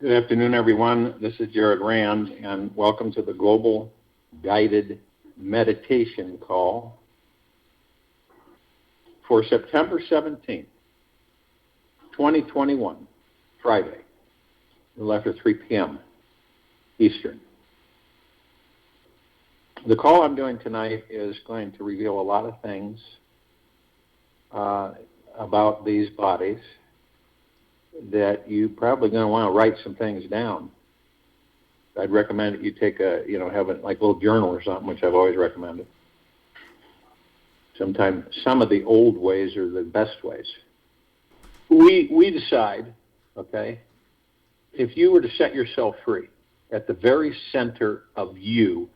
Good afternoon, everyone. This is Jared Rand, and welcome to the Global Guided Meditation Call for September 17th, 2021, Friday, a little after 3 p.m. Eastern. The call I'm doing tonight is going to reveal a lot of things about these bodies that you probably going to want to write some things down. I'd recommend that you take have a little journal or something, which I've always recommended. Sometimes some of the old ways are the best ways. We decide, okay, if you were to set yourself free, at the very center of you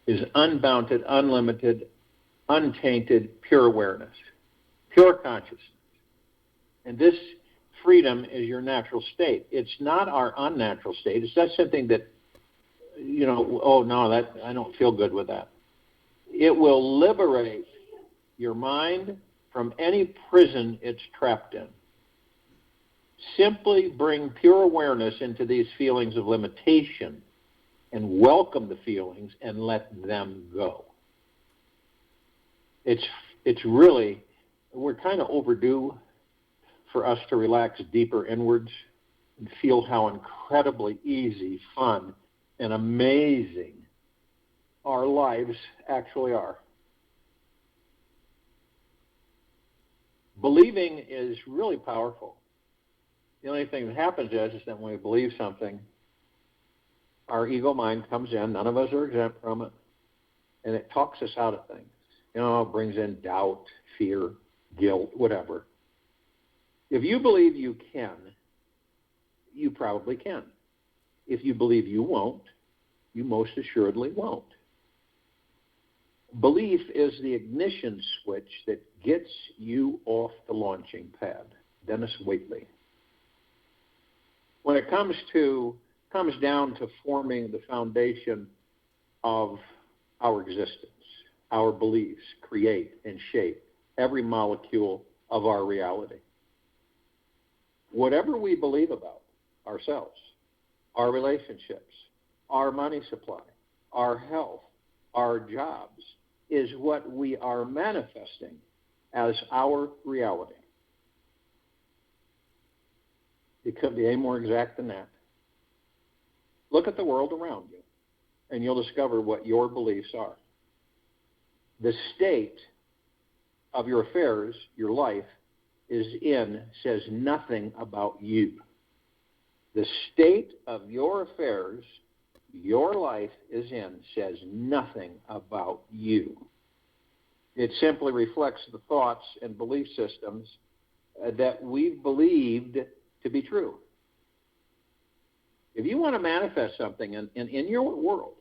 is unbounded, unlimited, untainted, pure awareness, pure consciousness. And this freedom is your natural state. It's not our unnatural state. It's not something that, I don't feel good with that. It will liberate your mind from any prison it's trapped in. Simply bring pure awareness into these feelings of limitation and welcome the feelings and let them go. It's really, we're kind of overdue for us to relax deeper inwards and feel how incredibly easy, fun, and amazing our lives actually are. Believing is really powerful. The only thing that happens is that when we believe something, our ego mind comes in, none of us are exempt from it, and it talks us out of things. It brings in doubt, fear, guilt, whatever. If you believe you can, you probably can. If you believe you won't, you most assuredly won't. Belief is the ignition switch that gets you off the launching pad. Dennis Waitley. When it comes down to forming the foundation of our existence, our beliefs create and shape every molecule of our reality. Whatever we believe about ourselves, our relationships, our money supply, our health, our jobs, is what we are manifesting as our reality. It couldn't be any more exact than that. Look at the world around you, and you'll discover what your beliefs are. The state of your affairs, your life, says nothing about you. The state of your affairs, your life is in, says nothing about you. It simply reflects the thoughts and belief systems that we've believed to be true. If you want to manifest something in your world,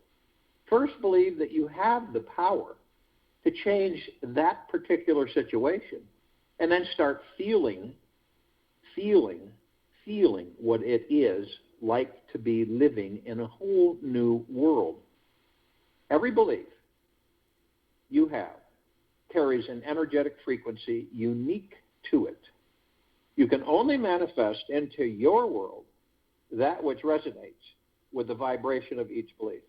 first believe that you have the power to change that particular situation, and then start feeling what it is like to be living in a whole new world. Every belief you have carries an energetic frequency unique to it. You can only manifest into your world that which resonates with the vibration of each belief.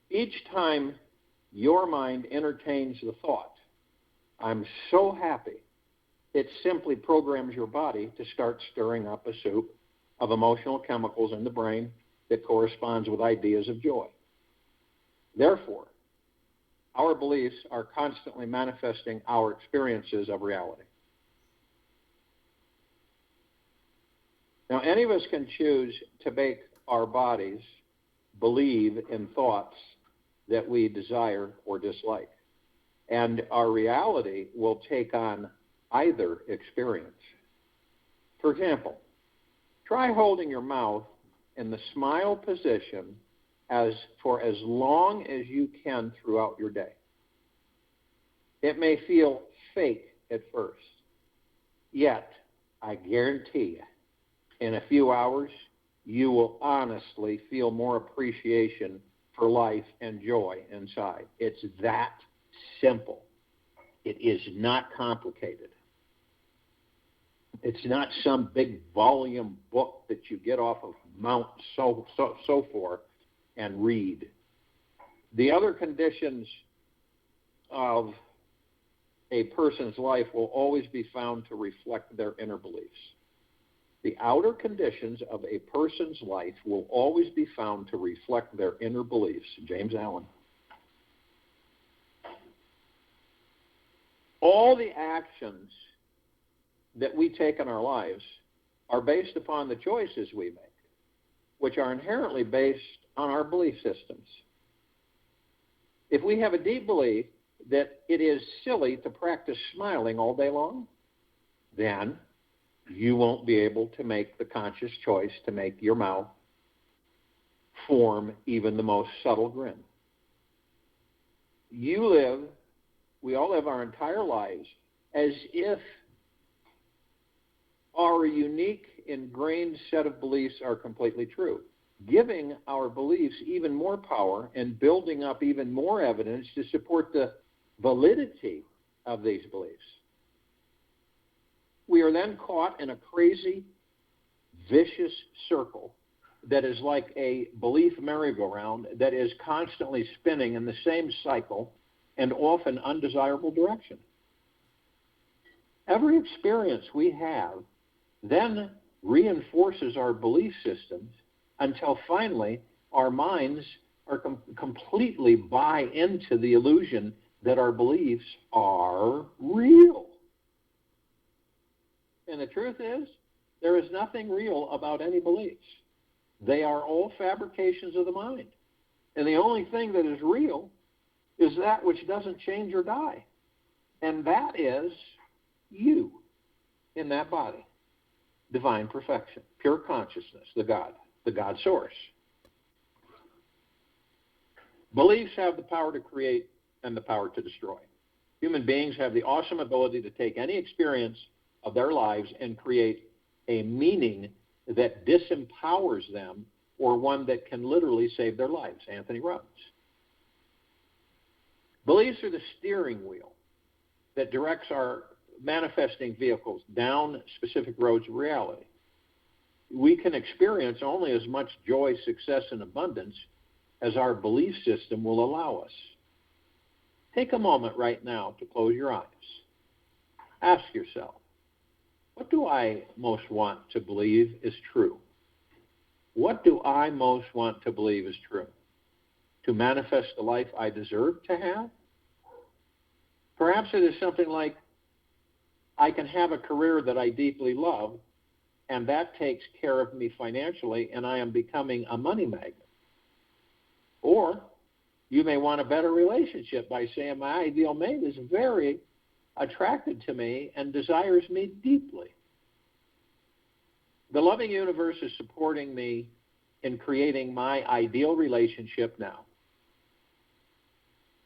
Each time your mind entertains the thought, I'm so happy, it simply programs your body to start stirring up a soup of emotional chemicals in the brain that corresponds with ideas of joy. Therefore, our beliefs are constantly manifesting our experiences of reality. Now, any of us can choose to make our bodies believe in thoughts that we desire or dislike. And our reality will take on either experience. For example, try holding your mouth in the smile position for as long as you can throughout your day. It may feel fake at first, yet I guarantee you, in a few hours, you will honestly feel more appreciation for life and joy inside. It's that simple. It is not complicated. It's not some big volume book that you get off of Mount so forth and read. The other conditions of a person's life will always be found to reflect their inner beliefs. The outer conditions of a person's life will always be found to reflect their inner beliefs. James Allen. All the actions that we take in our lives are based upon the choices we make, which are inherently based on our belief systems. If we have a deep belief that it is silly to practice smiling all day long, then you won't be able to make the conscious choice to make your mouth form even the most subtle grin. We all live our entire lives as if our unique, ingrained set of beliefs are completely true, giving our beliefs even more power and building up even more evidence to support the validity of these beliefs. We are then caught in a crazy, vicious circle that is like a belief merry-go-round that is constantly spinning in the same cycle and often undesirable direction. Every experience we have then reinforces our belief systems until finally our minds are completely buy into the illusion that our beliefs are real. And the truth is, there is nothing real about any beliefs. They are all fabrications of the mind. And the only thing that is real is that which doesn't change or die. And that is you in that body. Divine perfection, pure consciousness, the God source. Beliefs have the power to create and the power to destroy. Human beings have the awesome ability to take any experience of their lives and create a meaning that disempowers them or one that can literally save their lives. Anthony Robbins. Beliefs are the steering wheel that directs our manifesting vehicles down specific roads of reality. We can experience only as much joy, success, and abundance as our belief system will allow us. Take a moment right now to close your eyes. Ask yourself, what do I most want to believe is true? What do I most want to believe is true? To manifest the life I deserve to have? Perhaps it is something like, I can have a career that I deeply love, and that takes care of me financially, and I am becoming a money magnet. Or you may want a better relationship by saying, my ideal mate is very attracted to me and desires me deeply. The loving universe is supporting me in creating my ideal relationship now.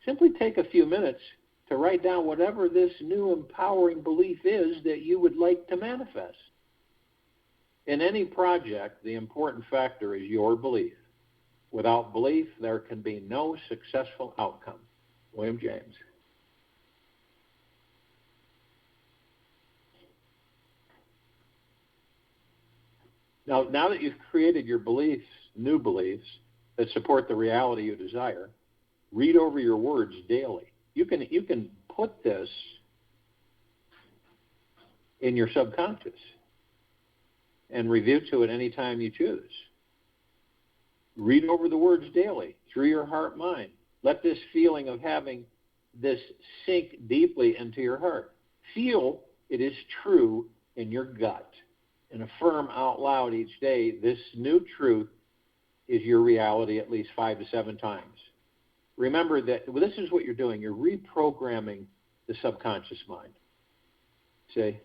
Simply take a few minutes to write down whatever this new empowering belief is that you would like to manifest. In any project, the important factor is your belief. Without belief, there can be no successful outcome. William James. Now that you've created your beliefs, new beliefs, that support the reality you desire, read over your words daily. You can put this in your subconscious and review to it anytime you choose. Read over the words daily through your heart-mind. Let this feeling of having this sink deeply into your heart. Feel it is true in your gut and affirm out loud each day this new truth is your reality at least 5 to 7 times. Remember that this is what you're doing. You're reprogramming the subconscious mind. See?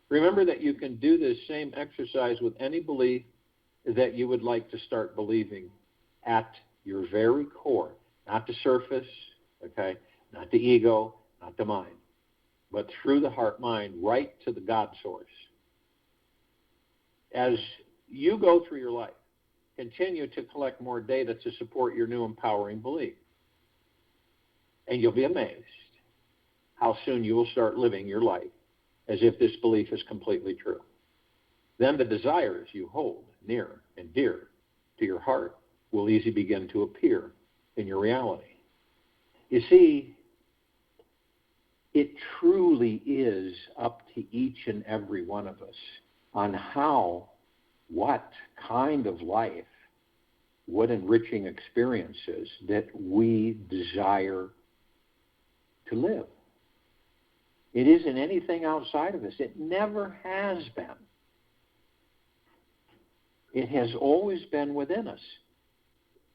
Remember that you can do this same exercise with any belief that you would like to start believing at your very core. Not the surface, okay? Not the ego, not the mind, but through the heart-mind, right to the God source. As you go through your life, continue to collect more data to support your new empowering belief. And you'll be amazed how soon you will start living your life as if this belief is completely true. Then the desires you hold near and dear to your heart will easily begin to appear in your reality. You see, it truly is up to each and every one of us on what kind of life, what enriching experiences that we desire to live. It isn't anything outside of us. It never has been. It has always been within us.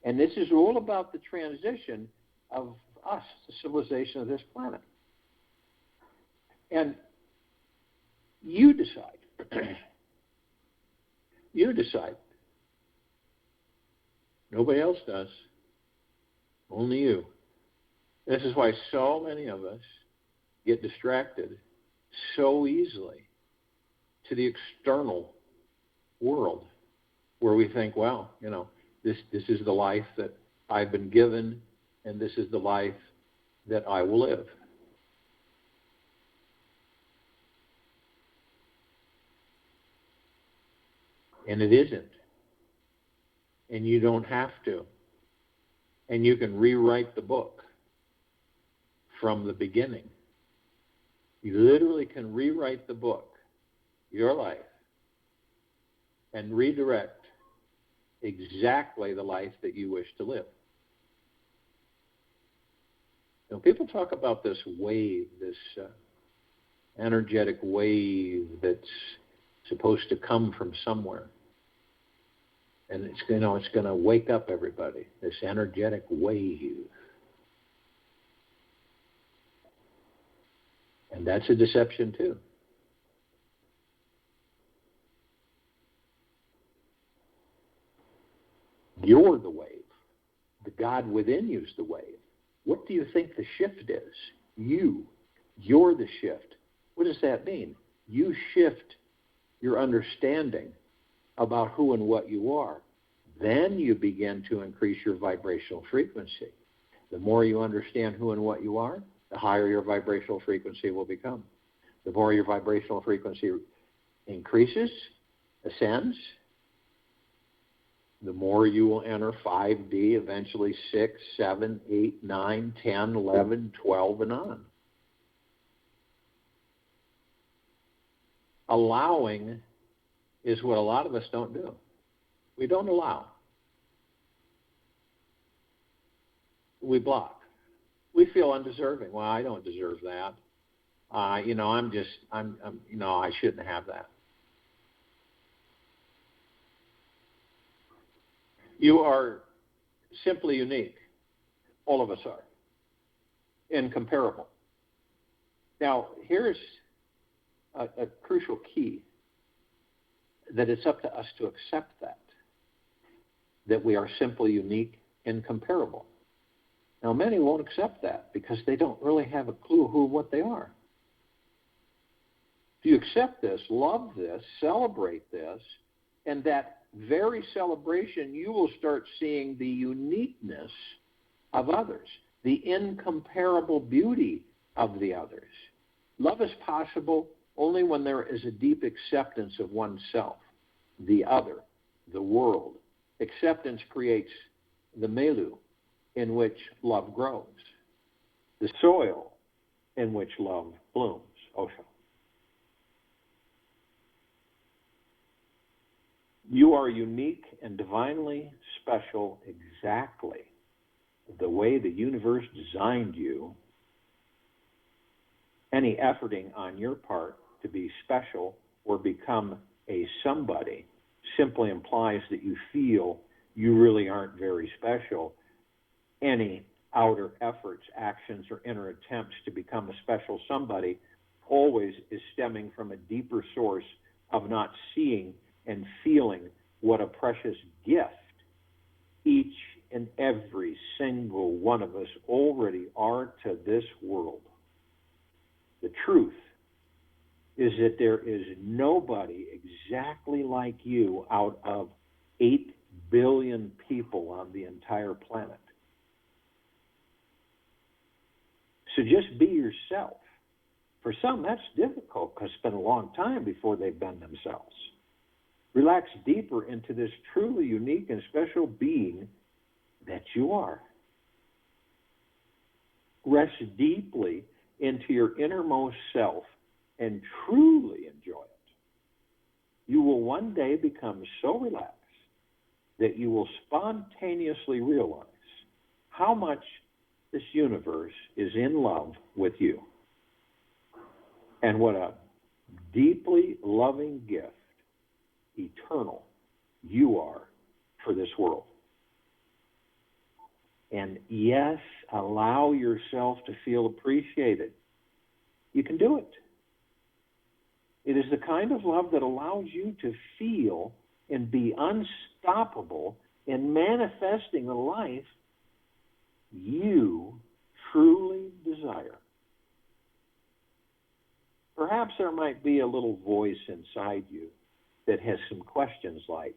And this is all about the transition of us, the civilization of this planet. And you decide. You decide. Nobody else does. Only you. This is why so many of us get distracted so easily to the external world, where we think, well, this is the life that I've been given, and this is the life that I will live. And it isn't. And you don't have to. And you can rewrite the book from the beginning. You literally can rewrite the book, your life, and redirect exactly the life that you wish to live. People talk about this wave, this energetic wave that's supposed to come from somewhere. And it's going to wake up everybody, this energetic wave. And that's a deception too. You're the wave. The God within you is the wave. What do you think the shift is? You're the shift. What does that mean? You shift your understanding about who and what you are. Then you begin to increase your vibrational frequency. The more you understand who and what you are, the higher your vibrational frequency will become. The more your vibrational frequency increases, ascends, the more you will enter 5D, eventually 6, 7, 8, 9, 10, 11, 12, and on. Allowing is what a lot of us don't do. We don't allow. We block. We feel undeserving. Well, I don't deserve that. I shouldn't have that. You are simply unique. All of us are. Incomparable. Now, here's a crucial key, that it's up to us to accept that we are simply unique, incomparable. Now, many won't accept that because they don't really have a clue who and what they are. If you accept this, love this, celebrate this, and that very celebration, you will start seeing the uniqueness of others, the incomparable beauty of the others. Love is possible only when there is a deep acceptance of oneself, the other, the world. Acceptance creates the milieu in which love grows, the soil in which love blooms. Osho. You are unique and divinely special exactly the way the universe designed you. Any efforting on your part to be special or become a somebody simply implies that you feel you really aren't very special. Any outer efforts, actions, or inner attempts to become a special somebody always is stemming from a deeper source of not seeing and feeling what a precious gift each and every single one of us already are to this world. The truth is that there is nobody exactly like you out of 8 billion people on the entire planet. So just be yourself. For some, that's difficult because it's been a long time before they've been themselves. Relax deeper into this truly unique and special being that you are. Rest deeply into your innermost self and truly enjoy it. You will one day become so relaxed that you will spontaneously realize how much this universe is in love with you. And what a deeply loving gift, eternal, you are for this world. And yes, allow yourself to feel appreciated. You can do it. It is the kind of love that allows you to feel and be unstoppable in manifesting the life you truly desire. Perhaps there might be a little voice inside you that has some questions like,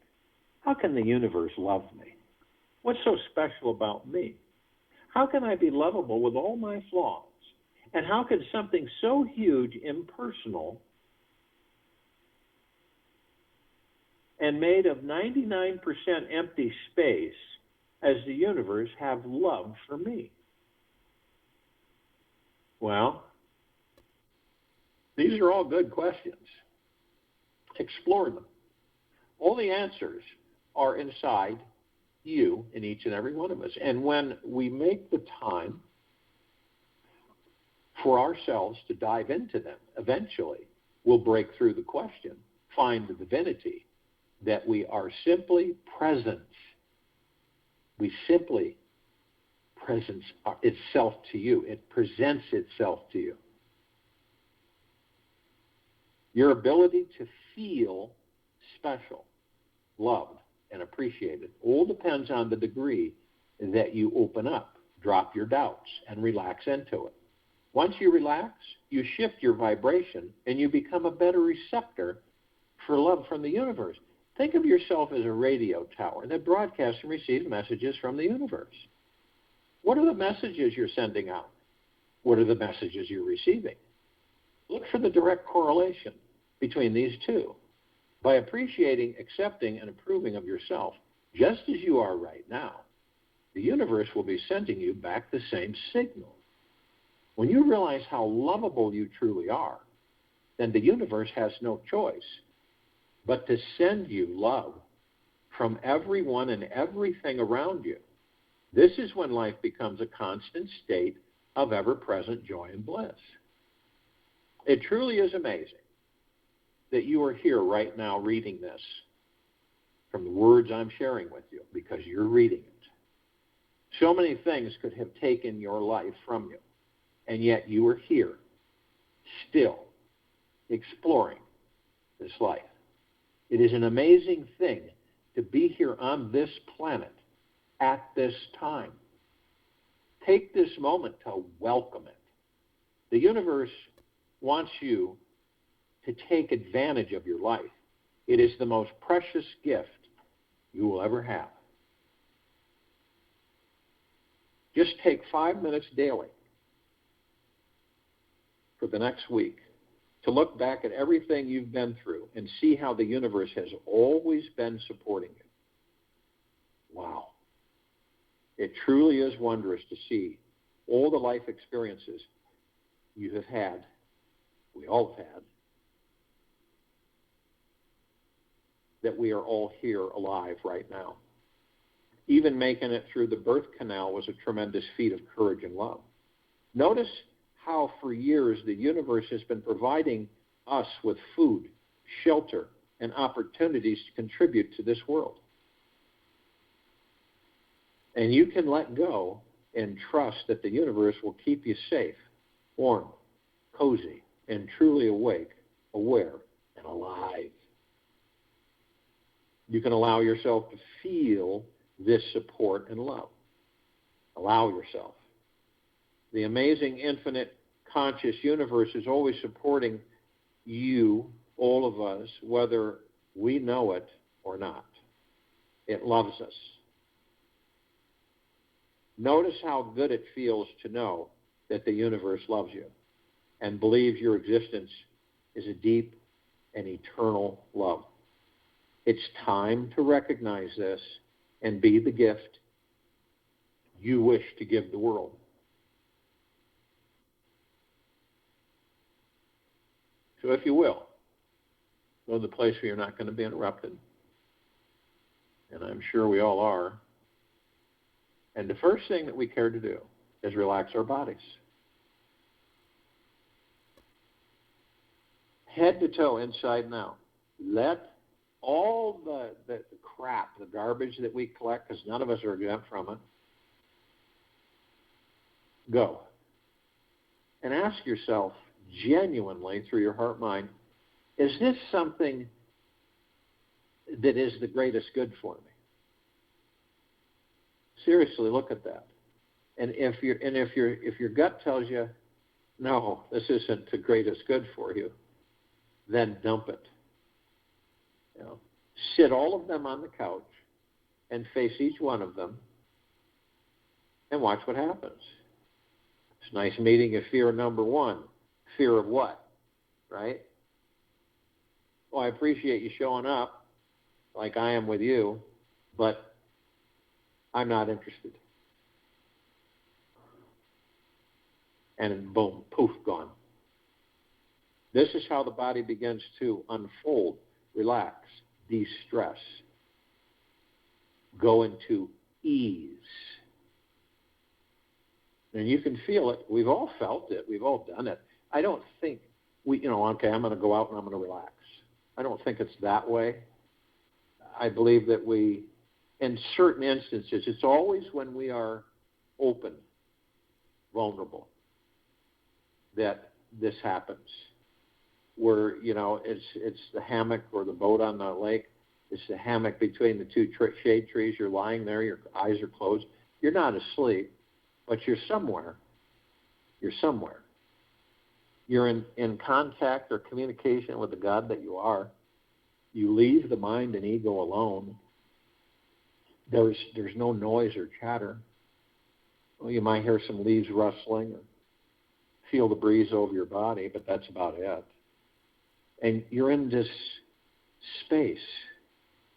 how can the universe love me? What's so special about me? How can I be lovable with all my flaws? And how can something so huge, impersonal, and made of 99% empty space as the universe have love for me? Well, these are all good questions. Explore them. All the answers are inside you and each and every one of us. And when we make the time for ourselves to dive into them, eventually we'll break through the question, find the divinity, that we are simply presence. We simply presence itself to you. It presents itself to you. Your ability to feel special, loved, and appreciated all depends on the degree that you open up, drop your doubts, and relax into it. Once you relax, you shift your vibration and you become a better receptor for love from the universe. Think of yourself as a radio tower that broadcasts and receives messages from the universe. What are the messages you're sending out? What are the messages you're receiving? Look for the direct correlation between these two. By appreciating, accepting, and approving of yourself, just as you are right now, the universe will be sending you back the same signal. When you realize how lovable you truly are, then the universe has no choice but to send you love from everyone and everything around you. This is when life becomes a constant state of ever-present joy and bliss. It truly is amazing that you are here right now reading this from the words I'm sharing with you, because you're reading it. So many things could have taken your life from you, and yet you are here, still exploring this life. It is an amazing thing to be here on this planet at this time. Take this moment to welcome it. The universe wants you to take advantage of your life. It is the most precious gift you will ever have. Just take 5 minutes daily for the next week to look back at everything you've been through and see how the universe has always been supporting you. Wow. It truly is wondrous to see all the life experiences you have had, we all have had, that we are all here alive right now. Even making it through the birth canal was a tremendous feat of courage and love. Notice how for years the universe has been providing us with food, shelter, and opportunities to contribute to this world. And you can let go and trust that the universe will keep you safe, warm, cozy, and truly awake, aware, and alive. You can allow yourself to feel this support and love. Allow yourself. The amazing, infinite, conscious universe is always supporting you, all of us, whether we know it or not. It loves us. Notice how good it feels to know that the universe loves you. and believes your existence is a deep and eternal love. It's time to recognize this and be the gift you wish to give the world. So if you will, go to the place where you're not going to be interrupted. And I'm sure we all are. And the first thing that we care to do is relax our bodies. Head to toe, inside and out. Let all the crap, the garbage that we collect, because none of us are exempt from it, go. And ask yourself genuinely through your heart mind, is this something that is the greatest good for me? Seriously, look at that. And if your gut tells you, no, this isn't the greatest good for you, then dump it. You know, sit all of them on the couch and face each one of them and watch what happens. It's nice meeting you, fear number one. Fear of what? Right? Well, I appreciate you showing up like I am with you, but I'm not interested. And boom, poof, gone. This is how the body begins to unfold, relax, de-stress, go into ease. And you can feel it. We've all felt it. We've all done it. I don't think okay, I'm going to go out and I'm going to relax. I don't think it's that way. I believe that in certain instances, it's always when we are open, vulnerable, that this happens. Where, it's the hammock or the boat on the lake. It's the hammock between the two shade trees. You're lying there. Your eyes are closed. You're not asleep, but you're somewhere. You're somewhere. You're in contact or communication with the God that you are. You leave the mind and ego alone. There's no noise or chatter. Well, you might hear some leaves rustling or feel the breeze over your body, but that's about it. And you're in this space.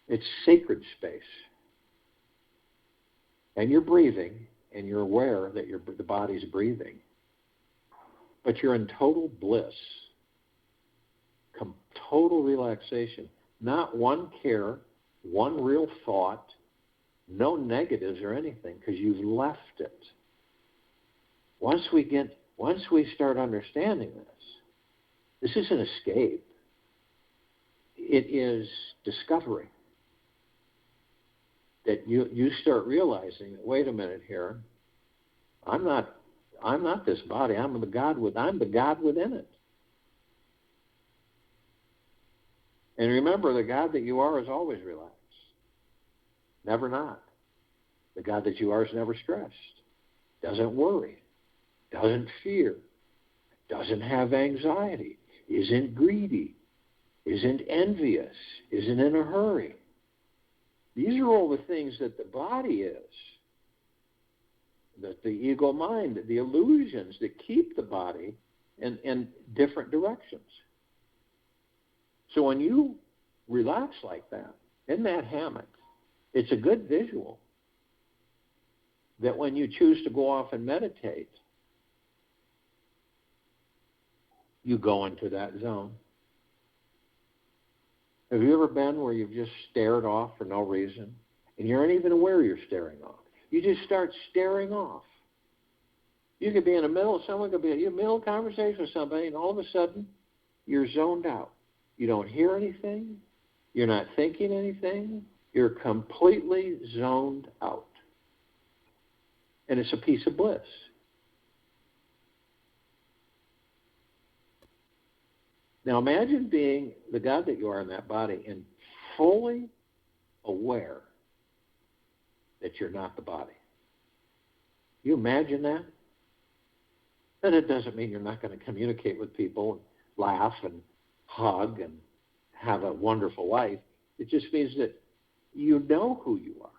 It's sacred space. And you're breathing, and you're aware that the body's breathing. But you're in total bliss, total relaxation. Not one care, one real thought, no negatives or anything, because you've left it. Once we start understanding this isn't escape. It is discovery. That you start realizing that, wait a minute here, I'm not this body. I'm the God within it. And remember, the God that you are is always relaxed. Never not. The God that you are is never stressed. Doesn't worry. Doesn't fear. Doesn't have anxiety. Isn't greedy. Isn't envious. Isn't in a hurry. These are all the things that the body is. That the ego mind, the illusions that keep the body in different directions. So when you relax like that, in that hammock, it's a good visual that when you choose to go off and meditate, you go into that zone. Have you ever been where you've just stared off for no reason? And you aren't even aware you're staring off. You just start staring off. You could be in the middle, someone could be in the middle of a conversation with somebody, and all of a sudden, you're zoned out. You don't hear anything. You're not thinking anything. You're completely zoned out. And it's a piece of bliss. Now imagine being the God that you are in that body and fully aware that you're not the body. You imagine that? And it doesn't mean you're not going to communicate with people and laugh and hug and have a wonderful life. It just means that you know who you are.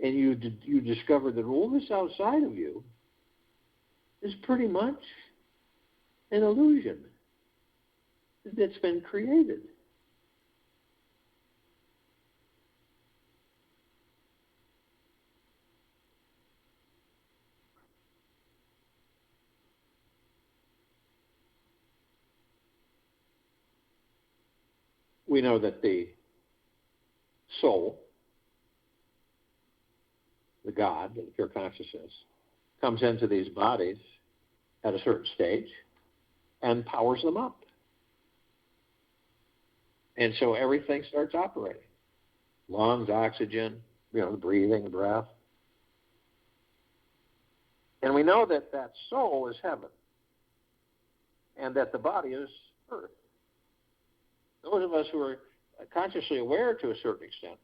And you discover that all this outside of you is pretty much an illusion that's been created. We know that the soul, the God, the pure consciousness, comes into these bodies at a certain stage and powers them up. And so everything starts operating. Lungs, oxygen, the breathing, the breath. And we know that that soul is heaven and that the body is earth. Those of us who are consciously aware to a certain extent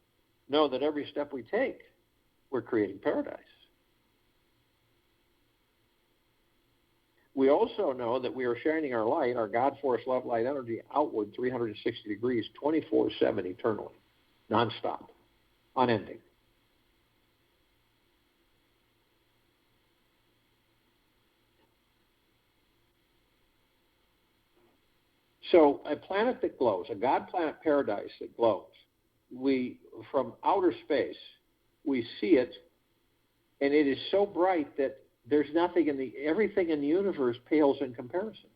know that every step we take, we're creating paradise. We also know that we are shining our light, our God force, love, light, energy, outward 360 degrees, 24/7 eternally, nonstop, unending. So a planet that glows, a God planet paradise that glows, from outer space, we see it, and it is so bright that there's everything in the universe pales in comparison.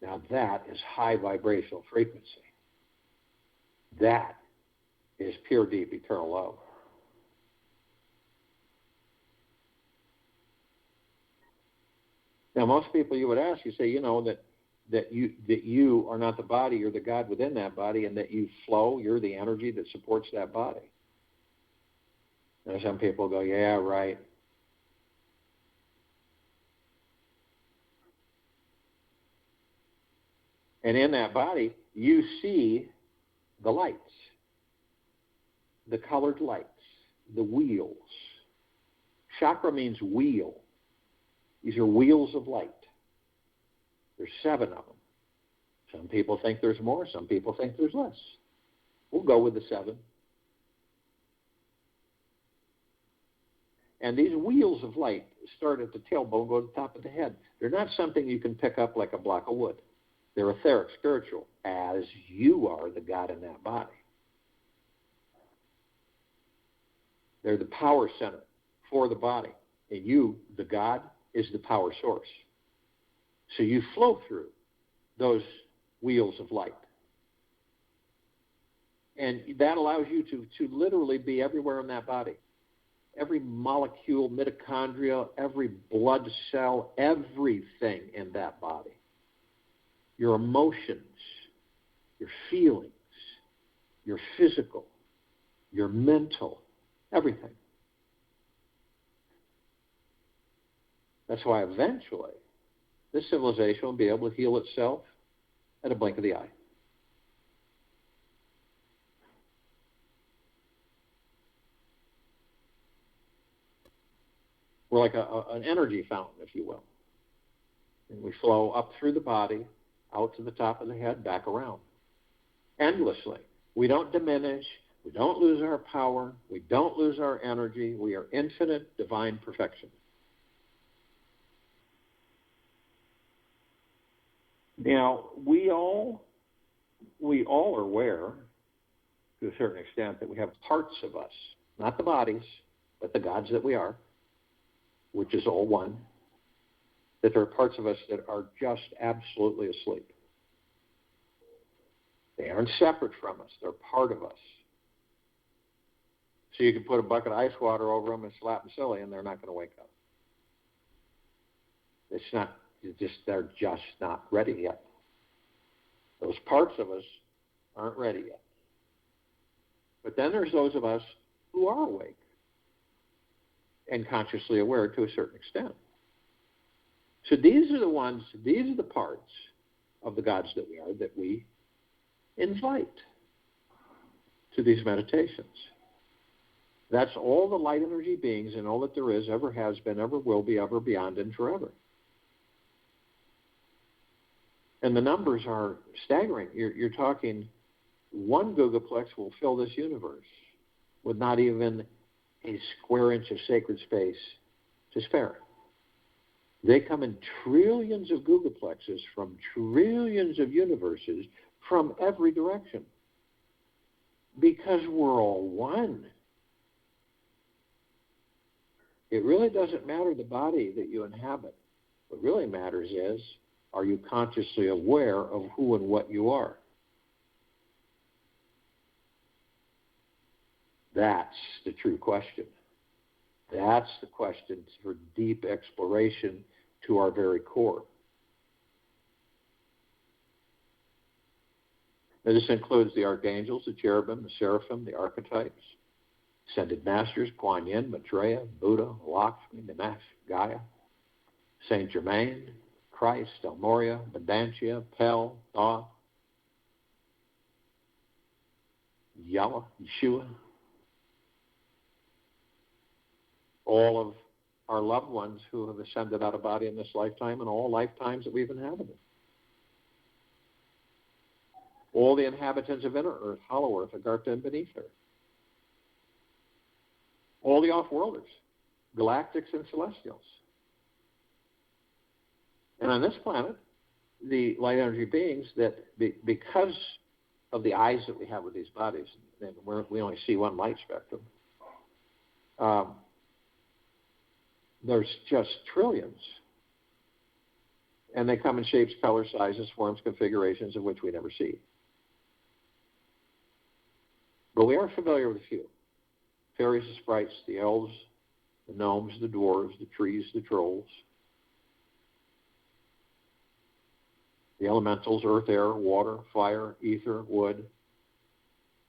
Now that is high vibrational frequency. That is pure, deep, eternal love. Now, most people you would ask, you say, that you are not the body, you're the God within that body, and that you flow, you're the energy that supports that body. And some people go, yeah, right. And in that body, you see the lights, the colored lights, the wheels. Chakra means wheel. These are wheels of light. There's 7 of them. Some people think there's more. Some people think there's less. We'll go with the 7. And these wheels of light start at the tailbone, go to the top of the head. They're not something you can pick up like a block of wood. They're etheric, spiritual, as you are the God in that body. They're the power center for the body. And you, the God, is the power source. So you flow through those wheels of light. And that allows you to literally be everywhere in that body. Every molecule, mitochondria, every blood cell, everything in that body. Your emotions, your feelings, your physical, your mental, everything. That's why eventually this civilization will be able to heal itself at a blink of the eye. We're like an energy fountain, if you will. And we flow up through the body, out to the top of the head, back around. Endlessly. We don't diminish. We don't lose our power. We don't lose our energy. We are infinite divine perfection. Now, we all are aware, to a certain extent, that we have parts of us, not the bodies, but the gods that we are, which is all one, that there are parts of us that are just absolutely asleep. They aren't separate from us. They're part of us. So you can put a bucket of ice water over them and slap them silly, and they're not going to wake up. They're just not ready yet. Those parts of us aren't ready yet. But then there's those of us who are awake and consciously aware to a certain extent. So these are the parts of the gods that we are that we invite to these meditations. That's all the light energy beings and all that there is, ever has been, ever will be, ever beyond, and forever. And the numbers are staggering. You're talking 1 gigaplex will fill this universe with not even a square inch of sacred space to spare. They come in trillions of googolplexes from trillions of universes from every direction. Because we're all one. It really doesn't matter the body that you inhabit. What really matters is, are you consciously aware of who and what you are? That's the true question. That's the question for deep exploration to our very core. Now, this includes the archangels, the cherubim, the seraphim, the archetypes, ascended masters, Kuan Yin, Maitreya, Buddha, Lakshmi, Ganesh, Gaia, Saint Germain, Christ, El Morya, Vedantia, Pel, Tha, Yahweh, Yeshua, all of our loved ones who have ascended out of body in this lifetime and all lifetimes that we've inhabited. All the inhabitants of inner earth, hollow earth, Agartha, and beneath earth. All the off-worlders, galactics and celestials. And on this planet, the light energy beings that, because of the eyes that we have with these bodies, and we only see one light spectrum, there's just trillions. And they come in shapes, colors, sizes, forms, configurations of which we never see. But we are familiar with a few. Fairies, the sprites, the elves, the gnomes, the dwarves, the trees, the trolls, the elementals, earth, air, water, fire, ether, wood,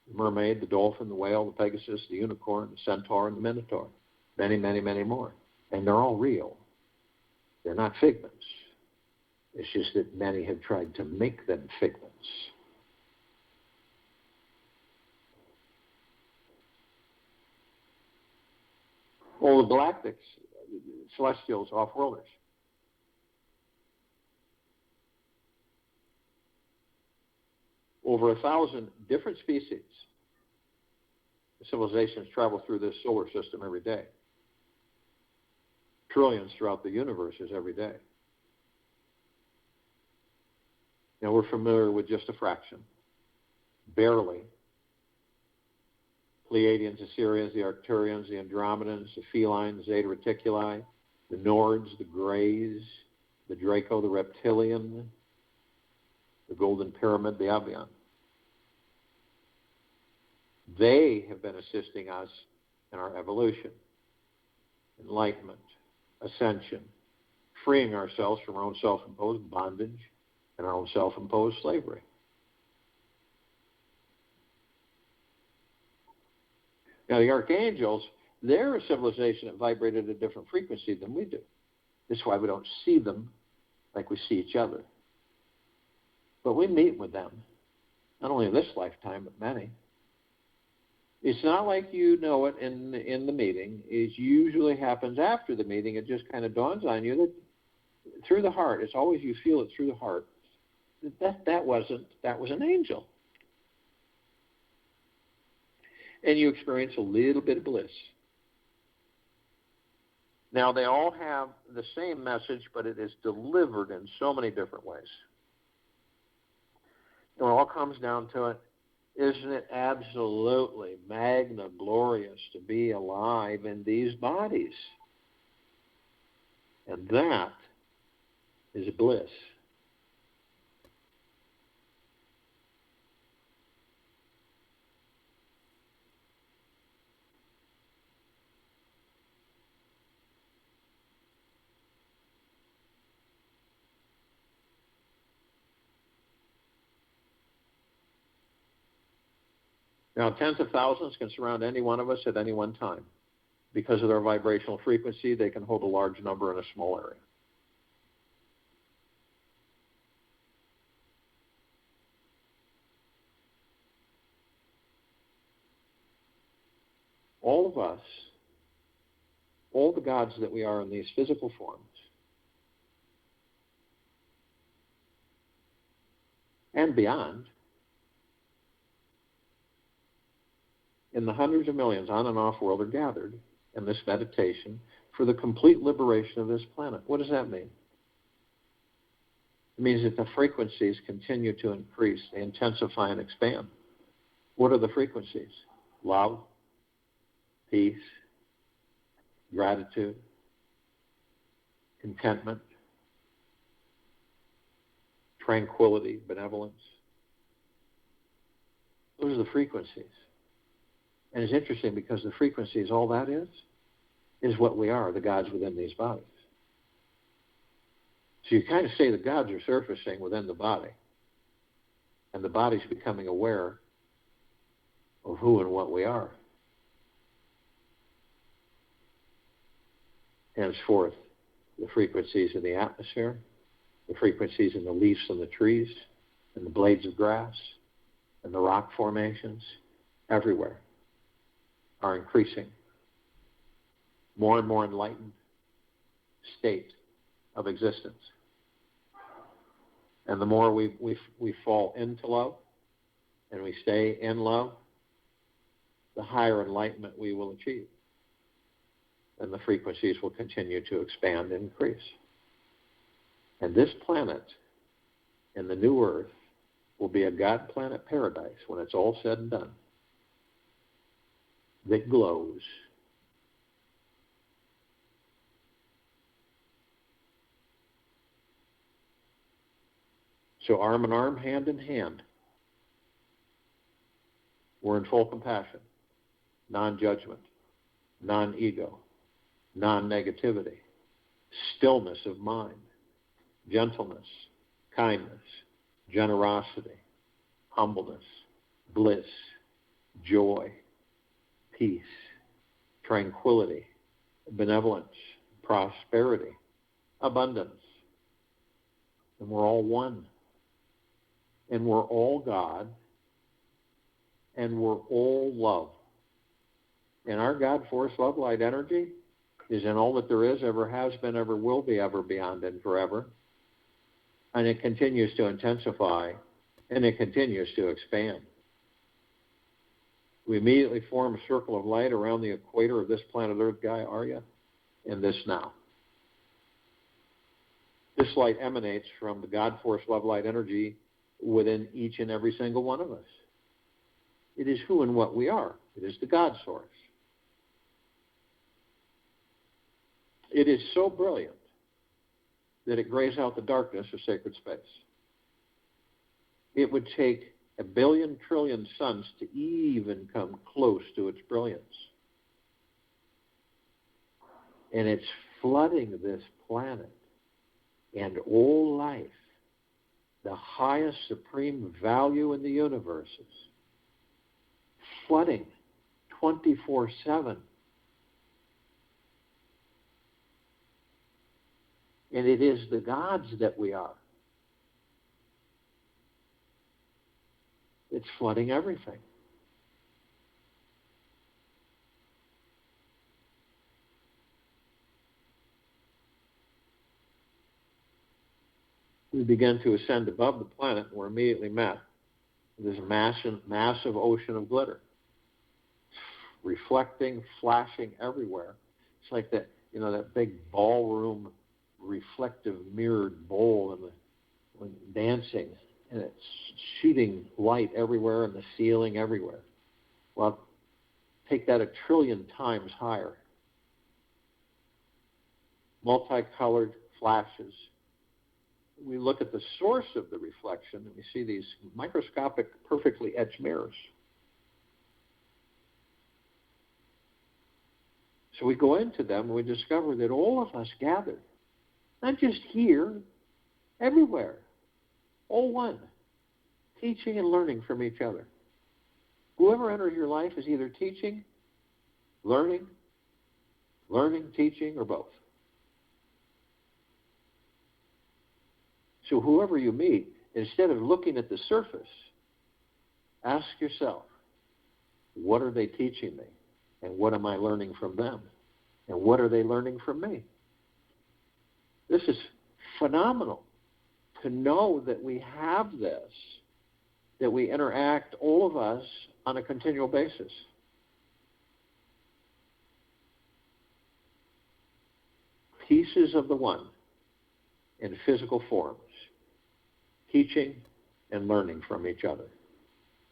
the mermaid, the dolphin, the whale, the pegasus, the unicorn, the centaur, and the minotaur. Many, many, many more. And they're all real. They're not figments. It's just that many have tried to make them figments. All the galactics, celestials, off-worlders. Over 1,000 different species. Civilizations travel through this solar system every day. Trillions throughout the universes every day. Now we're familiar with just a fraction. Barely. Pleiadians, the Sirians, the Arcturians, the Andromedans, the Felines, the Zeta Reticuli, the Nords, the Greys, the Draco, the Reptilian, the Golden Pyramid, the Avian. They have been assisting us in our evolution, enlightenment, ascension, freeing ourselves from our own self-imposed bondage and our own self-imposed slavery. Now, the archangels, they're a civilization that vibrated at a different frequency than we do. That's why we don't see them like we see each other. But we meet with them, not only in this lifetime, but many. It's not like you know it in the meeting. It usually happens after the meeting. It just kind of dawns on you that through the heart, it's always you feel it through the heart. That was an angel. And you experience a little bit of bliss. Now, they all have the same message, but it is delivered in so many different ways. And when it all comes down to it, isn't it absolutely magna glorious to be alive in these bodies? And that is bliss. Now, tens of thousands can surround any one of us at any one time. Because of their vibrational frequency, they can hold a large number in a small area. All of us, all the gods that we are in these physical forms, and beyond, in the hundreds of millions on and off world are gathered in this meditation for the complete liberation of this planet. What does that mean? It means that the frequencies continue to increase, they intensify and expand. What are the frequencies? Love, peace, gratitude, contentment, tranquility, benevolence. Those are the frequencies. And it's interesting because the frequencies, all that is what we are, the gods within these bodies. So you kind of say the gods are surfacing within the body, and the body's becoming aware of who and what we are. Henceforth, the frequencies in the atmosphere, the frequencies in the leaves on the trees, and the blades of grass, and the rock formations, everywhere, are increasing. More and more enlightened state of existence. And the more we fall into love, and we stay in love, the higher enlightenment we will achieve. And the frequencies will continue to expand and increase. And this planet and the new earth will be a God planet paradise when it's all said and done, that glows. So arm in arm, hand in hand, we're in full compassion, non-judgment, non-ego, non-negativity, stillness of mind, gentleness, kindness, generosity, humbleness, bliss, joy, peace, tranquility, benevolence, prosperity, abundance. And we're all one. And we're all God. And we're all love. And our God force, love, light, energy is in all that there is, ever has been, ever will be, ever beyond, and forever. And it continues to intensify, and it continues to expand. We immediately form a circle of light around the equator of this planet Earth, Gaia, Arya, in this now. This light emanates from the God force, love, light, energy within each and every single one of us. It is who and what we are. It is the God source. It is so brilliant that it grays out the darkness of sacred space. It would take 1 billion trillion suns to even come close to its brilliance. And it's flooding this planet and all life, the highest supreme value in the universe, flooding 24/7. And it is the gods that we are. It's flooding everything. We begin to ascend above the planet, and we're immediately met with this massive ocean of glitter, reflecting, flashing everywhere. It's like that, that big ballroom reflective mirrored bowl when dancing, and it's shooting light everywhere in the ceiling everywhere. Well, take that 1 trillion times higher. Multicolored flashes. We look at the source of the reflection, and we see these microscopic, perfectly etched mirrors. So we go into them, and we discover that all of us gathered, not just here, everywhere, all one, teaching and learning from each other. Whoever enters your life is either teaching, learning, teaching, or both. So whoever you meet, instead of looking at the surface, ask yourself, what are they teaching me? And what am I learning from them? And what are they learning from me? This is phenomenal to know that we have this, that we interact, all of us, on a continual basis. pieces of the one in physical forms, teaching and learning from each other.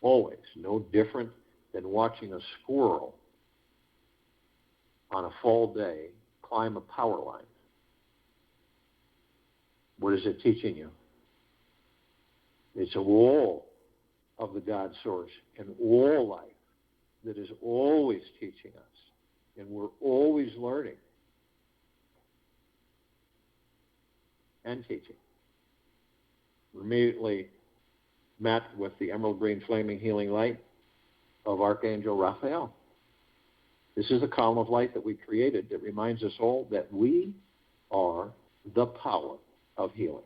Always. No different than watching a squirrel on a fall day climb a power line. What is it teaching you? It's a wall of the God source and all life that is always teaching us. And we're always learning and teaching. We immediately met with the emerald green flaming healing light of Archangel Raphael. This is a column of light that we created that reminds us all that we are the power of healing.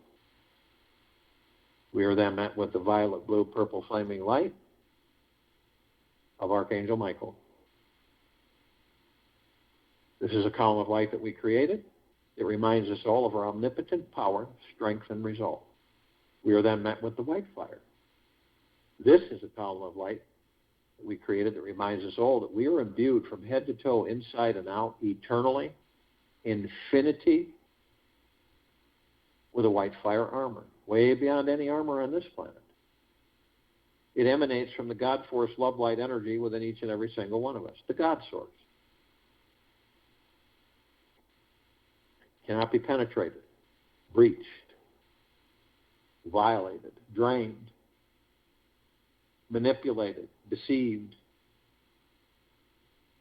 We are then met with the violet, blue, purple flaming light of Archangel Michael. This is a column of light that we created. It reminds us all of our omnipotent power, strength, and resolve. We are then met with the white fire. This is a column of light that we created that reminds us all that we are imbued from head to toe, inside and out, eternally, infinity, with a white fire armor, way beyond any armor on this planet. It emanates from the God force, love, light, energy within each and every single one of us, the God source. Cannot be penetrated, breached, violated, drained, manipulated, deceived.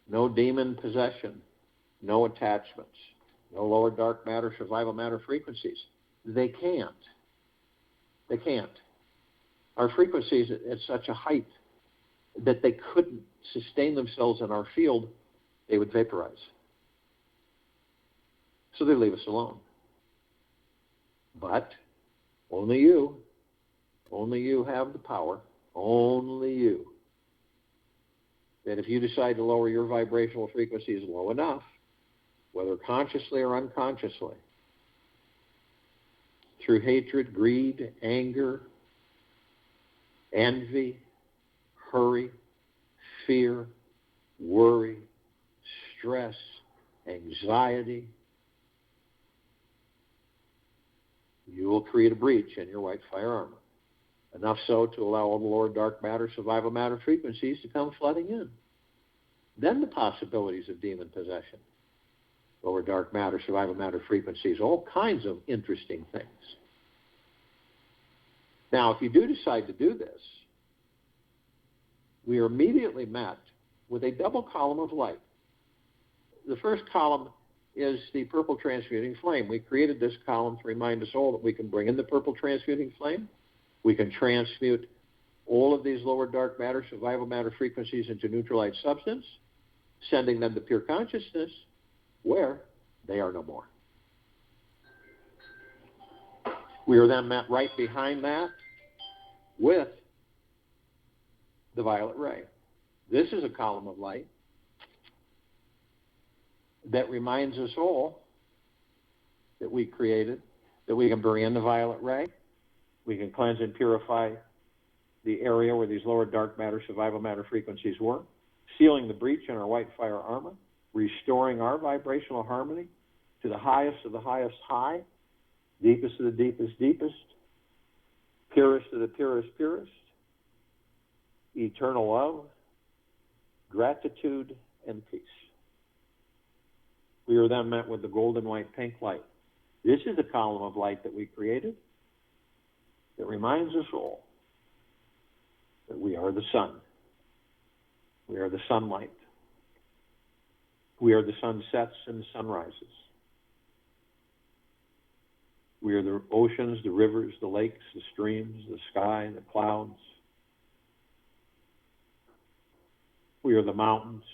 No demon possession, no attachments, no lower dark matter, survival matter frequencies. They can't. They can't. Our frequencies at such a height that they couldn't sustain themselves in our field, they would vaporize. So they leave us alone. But only you have the power, only you, that if you decide to lower your vibrational frequencies low enough, whether consciously or unconsciously, through hatred, greed, anger, envy, hurry, fear, worry, stress, anxiety, you will create a breach in your white fire armor. Enough so to allow all the lower dark matter, survival matter frequencies to come flooding in. Then the possibilities of demon possession, lower dark matter, survival matter frequencies, all kinds of interesting things. Now, if you do decide to do this, we are immediately met with a double column of light. The first column is the purple transmuting flame. We created this column to remind us all that we can bring in the purple transmuting flame. We can transmute all of these lower dark matter, survival matter frequencies into neutral light substance, sending them to pure consciousness, where they are no more. We are then met right behind that with the violet ray. This is a column of light that reminds us all that we created, that we can bring in the violet ray, we can cleanse and purify the area where these lower dark matter, survival matter frequencies were, sealing the breach in our white fire armor, restoring our vibrational harmony to the highest of the highest high, deepest of the deepest deepest, purest of the purest purest, eternal love, gratitude, and peace. We are then met with the golden white pink light. This is a column of light that we created that reminds us all that we are the sun. We are the sunlight. We are the sunsets and the sunrises. We are the oceans, the rivers, the lakes, the streams, the sky, the clouds. We are the mountains,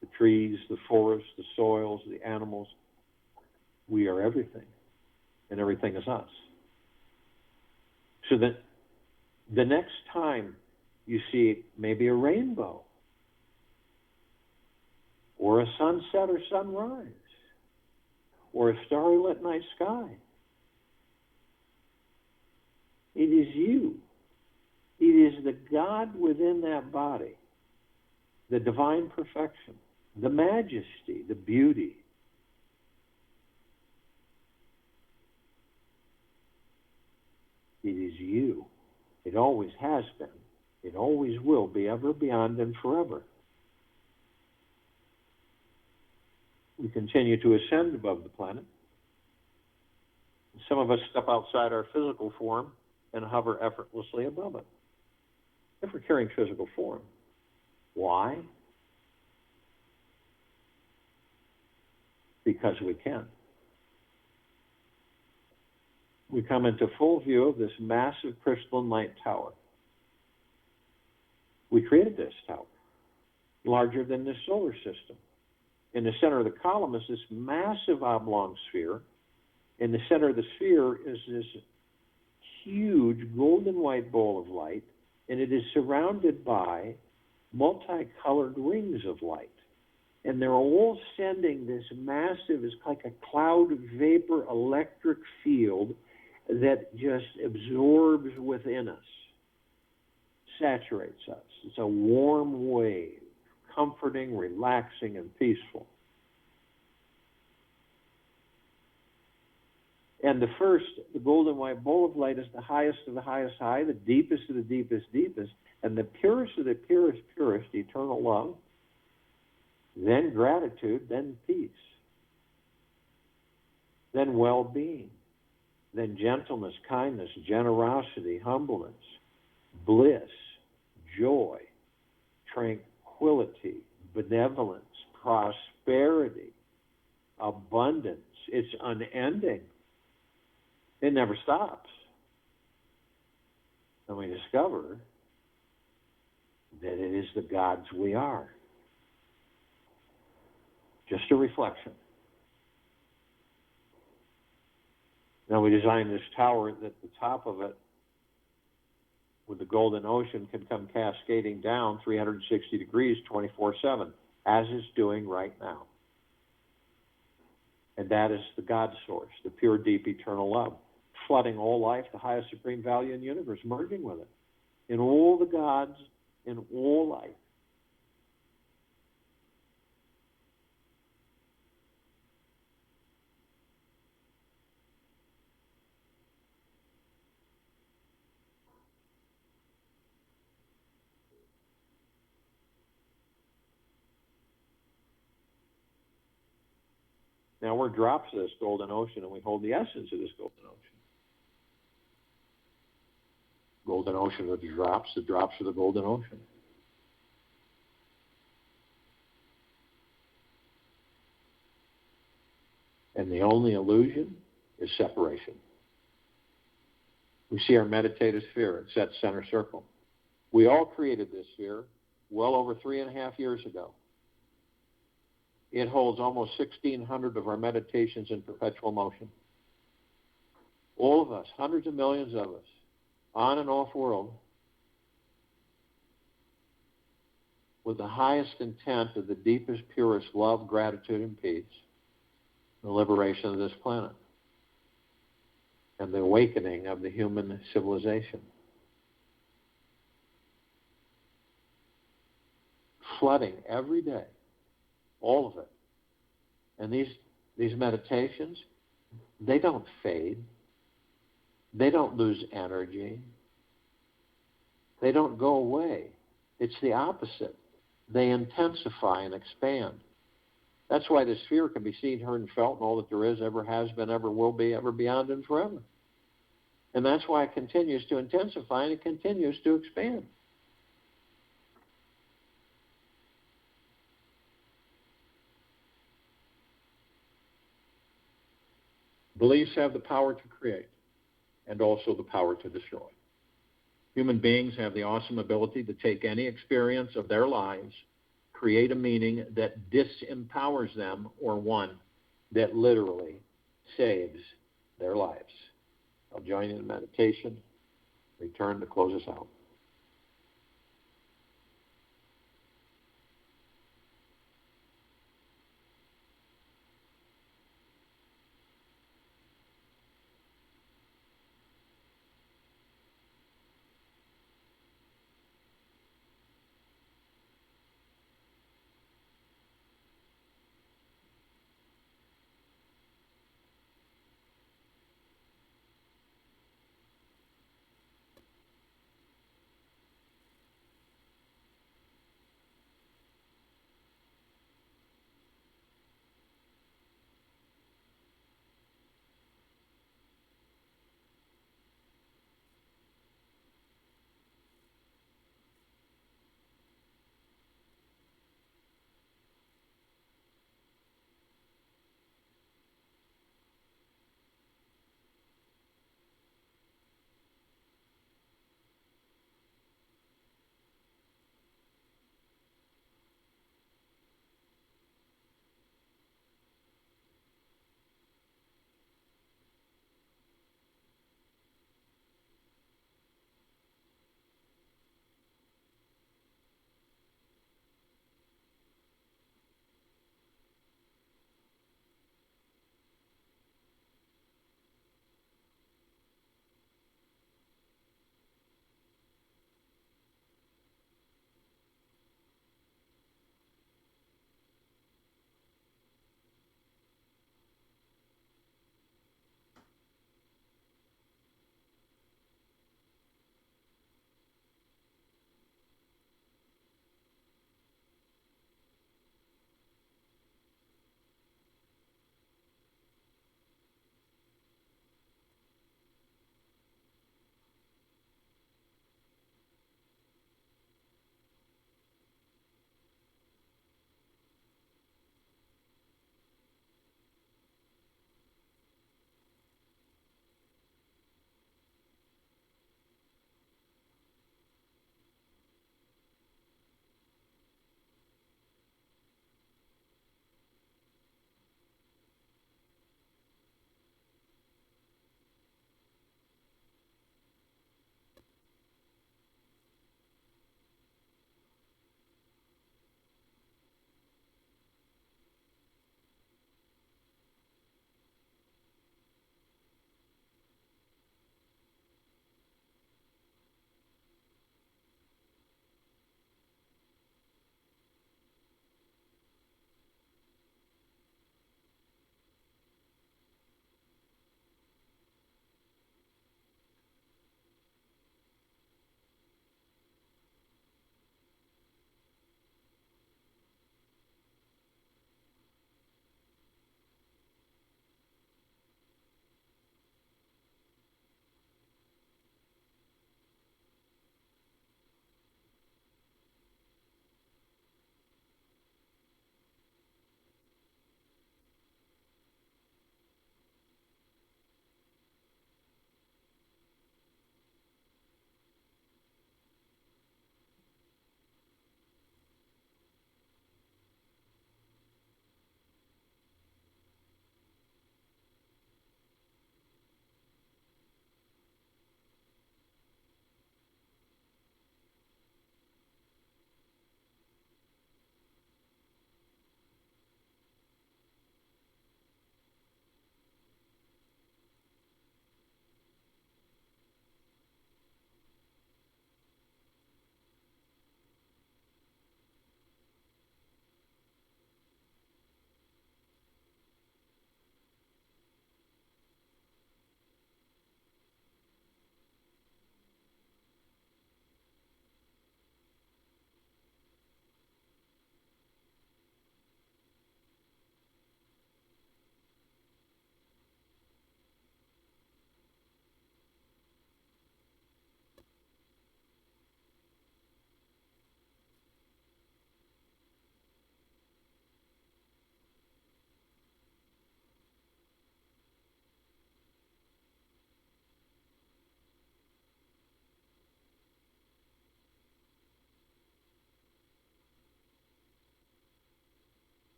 the trees, the forests, the soils, the animals. We are everything, and everything is us. So that the next time you see maybe a rainbow, or a sunset or sunrise, or a starry lit night sky, it is you. It is the God within that body, the divine perfection, the majesty, the beauty, It is you. It always has been. It always will be, ever, beyond, and forever. We continue to ascend above the planet. Some of us step outside our physical form and hover effortlessly above it. If we're carrying physical form. Why? Because we can. We come into full view of this massive crystalline light tower. We created this tower, larger than the solar system. In the center of the column is this massive oblong sphere. In the center of the sphere is this huge golden white ball of light, and it is surrounded by multicolored rings of light. And they're all sending this massive, it's like a cloud vapor electric field that just absorbs within us, saturates us. It's a warm wave, comforting, relaxing, and peaceful. And the golden white ball of light is the highest of the highest high, the deepest of the deepest deepest, and the purest of the purest purest, eternal love, then gratitude, then peace, then well-being, then gentleness, kindness, generosity, humbleness, bliss, joy, tranquility, benevolence, prosperity, abundance. It's unending. It never stops. And we discover that it is the gods we are. Just a reflection. Now we designed this tower that the top of it, with the golden ocean, can come cascading down 360 degrees 24/7, as it's doing right now. And that is the God source, the pure, deep, eternal love, flooding all life, the highest supreme value in the universe, merging with it. In all the gods, in all life. Now we're drops of this golden ocean, and we hold the essence of this golden ocean. Golden ocean are the drops of the golden ocean. And the only illusion is separation. We see our meditative sphere at Set center circle. We all created this sphere well over 3.5 years ago. It holds almost 1,600 of our meditations in perpetual motion. All of us, hundreds of millions of us, on and off world, with the highest intent of the deepest, purest love, gratitude, and peace, the liberation of this planet, and the awakening of the human civilization. Flooding every day, all of it. And these meditations, they don't fade. They don't lose energy. They don't go away. It's the opposite. They intensify and expand. That's why the sphere can be seen, heard, and felt, and all that there is, ever has been, ever will be, ever beyond, and forever. And that's why it continues to intensify and it continues to expand. Beliefs have the power to create and also the power to destroy. Human beings have the awesome ability to take any experience of their lives, create a meaning that disempowers them, or one that literally saves their lives. I'll join you in meditation, return to close us out.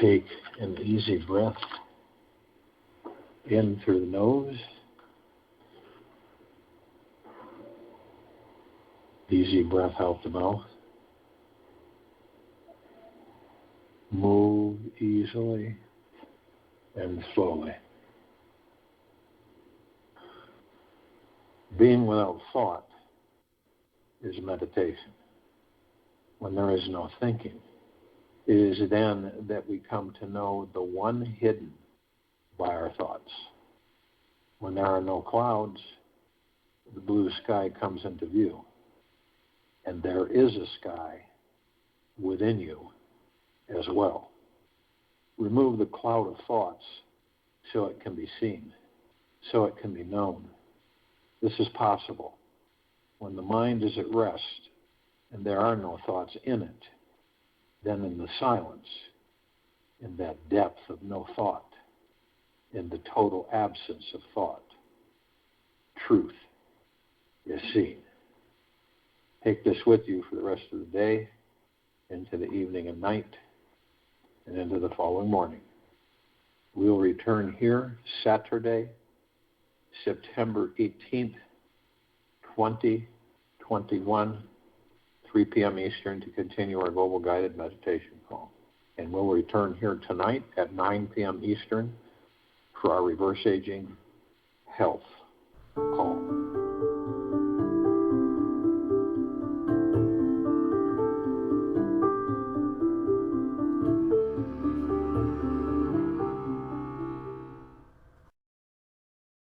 Take an easy breath in through the nose. Easy breath out the mouth. Move easily and slowly. Being without thought is meditation. When there is no thinking, it is then that we come to know the one hidden by our thoughts. When there are no clouds, the blue sky comes into view. And there is a sky within you as well. Remove the cloud of thoughts so it can be seen, so it can be known. This is possible when the mind is at rest and there are no thoughts in it. Then in the silence, in that depth of no thought, in the total absence of thought, truth is seen. Take this with you for the rest of the day, into the evening and night, and into the following morning. We'll return here Saturday, September 18th, 2021, 3 p.m. Eastern, to continue our global guided meditation call. And we'll return here tonight at 9 p.m. Eastern for our reverse aging health call.